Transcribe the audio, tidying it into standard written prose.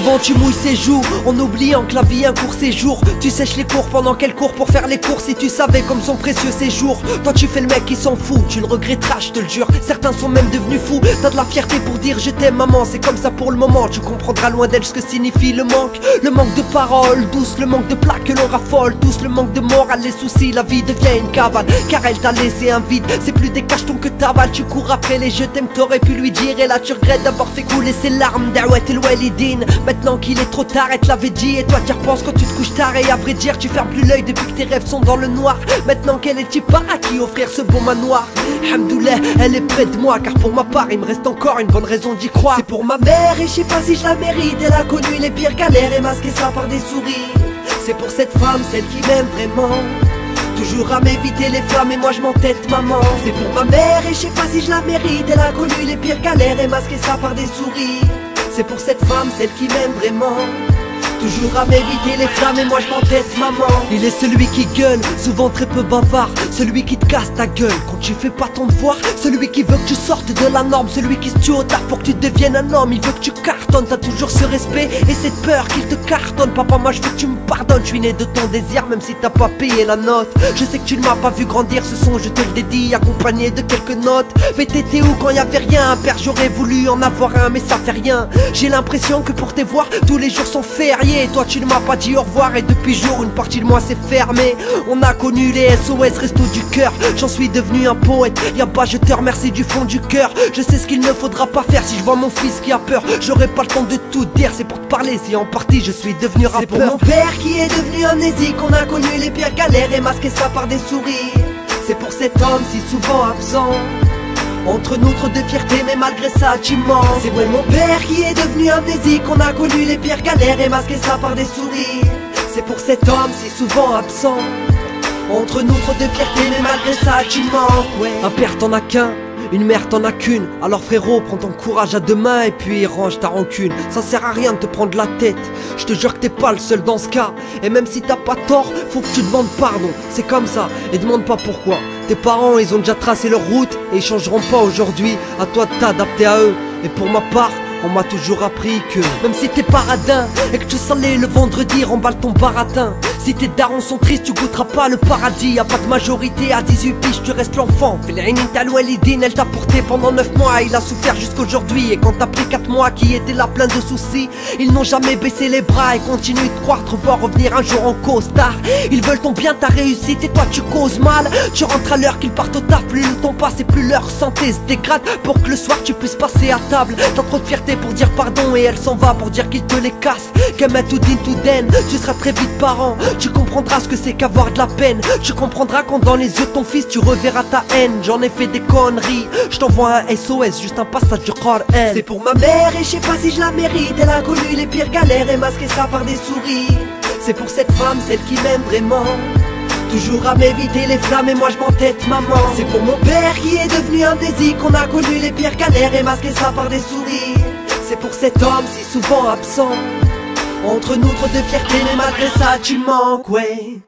Souvent tu mouilles ses joues en oubliant que la vie est un court séjour. Tu sèches les cours pendant qu'elle court pour faire les courses. Si tu savais comme son précieux séjour. Toi tu fais le mec qui s'en fout, tu le regretteras je te le jure. Certains sont même devenus fous. T'as de la fierté pour dire je t'aime maman. C'est comme ça pour le moment, tu comprendras loin d'elle ce que signifie le manque. Le manque de paroles douces, le manque de plats que l'on raffole tous. Le manque de morale, les soucis, la vie devient une cavale. Car elle t'a laissé un vide, c'est plus des cachetons que t'avales. Tu cours après les je t'aime, t'aurais pu lui dire. Et là tu regrettes d'avoir fait couler ses larmes. Da'wat el walidine. Maintenant qu'il est trop tard, elle te l'avait dit. Et toi tu y repenses quand tu te couches tard. Et à vrai dire tu fermes plus l'œil depuis que tes rêves sont dans le noir. Maintenant qu'elle est type à qui offrir ce beau manoir. Hamdoulah, elle est près de moi. Car pour ma part il me reste encore une bonne raison d'y croire. C'est pour ma mère et je sais pas si je la mérite. Elle a connu les pires galères et masqué ça par des sourires. C'est pour cette femme, celle qui m'aime vraiment. Toujours à m'éviter les flammes et moi je m'entête maman. C'est pour ma mère et je sais pas si je la mérite. Elle a connu les pires galères et masqué ça par des sourires. C'est pour cette femme, celle qui m'aime vraiment. Toujours à m'éviter les flammes et moi je m'entête maman. Il est celui qui gueule, souvent très peu bavard. Celui qui te casse ta gueule quand tu fais pas ton devoir. Celui qui veut que tu sortes de la norme. Celui qui se tue au tard pour que tu deviennes un homme. Il veut que tu cartonnes, t'as toujours ce respect et cette peur qu'il te cartonne. Papa moi je veux que tu me pardonnes. Je suis né de ton désir même si t'as pas payé la note. Je sais que tu ne m'as pas vu grandir, ce son je te le dédie accompagné de quelques notes. Mais t'étais où quand y avait rien? Père j'aurais voulu en avoir un mais ça fait rien. J'ai l'impression que pour tes voir tous les jours sont fériés. Et toi tu ne m'as pas dit au revoir et depuis jour une partie de moi s'est fermée. On a connu les SOS resto du cœur. J'en suis devenu un poète. Y'a pas je te remercie du fond du cœur. Je sais ce qu'il ne faudra pas faire si je vois mon fils qui a peur. J'aurai pas le temps de tout dire. C'est pour te parler si en partie je suis devenu rappeur. C'est pour mon père qui est devenu amnésique. On a connu les pires galères et masqué ça par des sourires. C'est pour cet homme si souvent absent. Entre nous trop de fierté mais malgré ça tu mens. C'est pour mon père qui est devenu amnésique. On a connu les pires galères et masqué ça par des sourires. C'est pour cet homme si souvent absent. Entre nous trop de fierté mais malgré ça tu mens, ouais. Un père t'en as qu'un, une mère t'en as qu'une. Alors frérot prends ton courage à deux mains et puis range ta rancune. Ça sert à rien de te prendre la tête. Je te jure que t'es pas le seul dans ce cas. Et même si t'as pas tort, faut que tu demandes pardon. C'est comme ça, et demande pas pourquoi. Tes parents ils ont déjà tracé leur route et ils changeront pas aujourd'hui. À toi de t'adapter à eux. Et pour ma part on m'a toujours appris que même si t'es paradin et que tu salais le vendredi, remballe ton baratin. Si tes darons sont tristes, tu goûteras pas le paradis. Y'a pas de majorité à 18 piges, tu restes l'enfant. Elle t'a porté pendant 9 mois, il a souffert jusqu'aujourd'hui. Et quand t'as pris 4 mois qui étaient là plein de soucis, ils n'ont jamais baissé les bras et continuent de croire te voir revenir un jour en costard. Ils veulent ton bien, ta réussite et toi tu causes mal. Tu rentres à l'heure qu'ils partent au taf, plus le temps passe et plus leur santé se dégrade. Pour que le soir tu puisses passer à table. T'as trop de fierté pour dire pardon et elle s'en va pour dire qu'il te les casse. Kemet ou din ou den, tu seras très vite parent. Tu comprendras ce que c'est qu'avoir de la peine. Tu comprendras quand dans les yeux de ton fils tu reverras ta haine. J'en ai fait des conneries, je t'envoie un SOS, juste un passage du Coran. C'est pour ma mère et je sais pas si je la mérite. Elle a connu les pires galères et masqué ça par des sourires. C'est pour cette femme, celle qui m'aime vraiment. Toujours à m'éviter les flammes et moi je m'entête maman. C'est pour mon père qui est devenu amnésique. On a connu les pires galères et masqué ça par des sourires. C'est pour cet homme si souvent absent. Entre nous trop de fierté mais malgré ça tu manques, ouais.